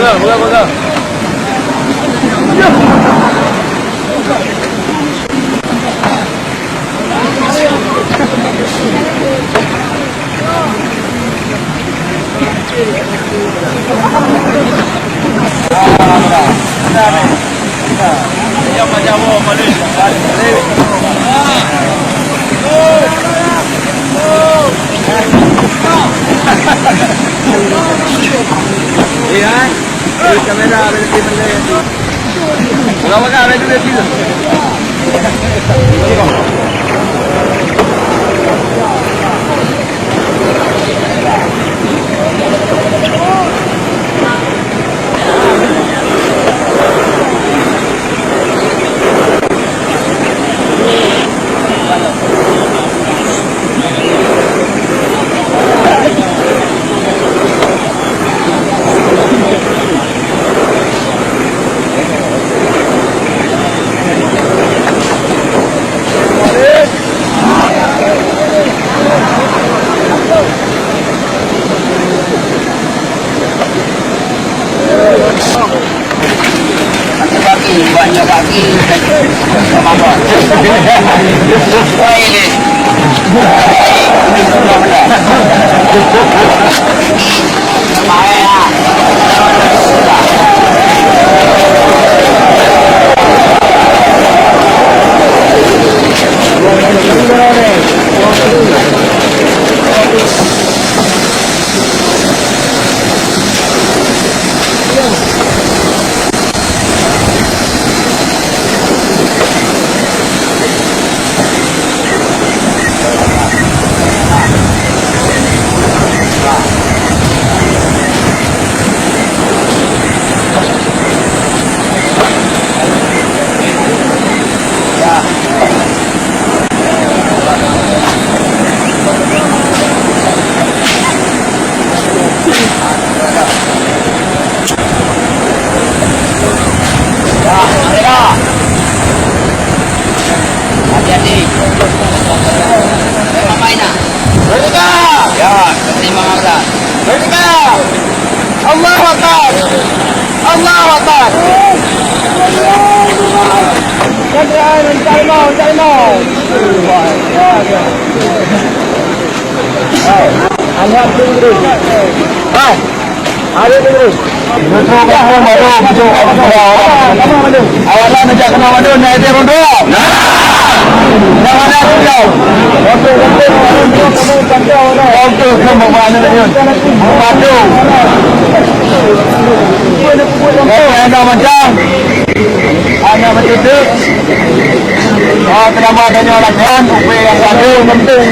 Pegang. Lihat, kamera berhenti benda. Berapa kali itu dia? Banyak lagi sama bos. Ini. Allahu Akbar. Allahu Akbar. Cari mau. Alhamdulillah. Ada terus. Awalan nak kena madu naik dia rondo. Jangan nak jauh. Okey, kamu mana ni? Madu. Anda macam tu. Oh, kenapa adanya orang kan? Upaya yang satu penting.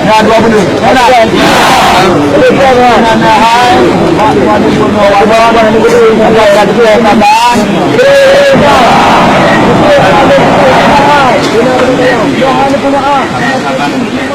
Nah, dua benda. Mana? Nah,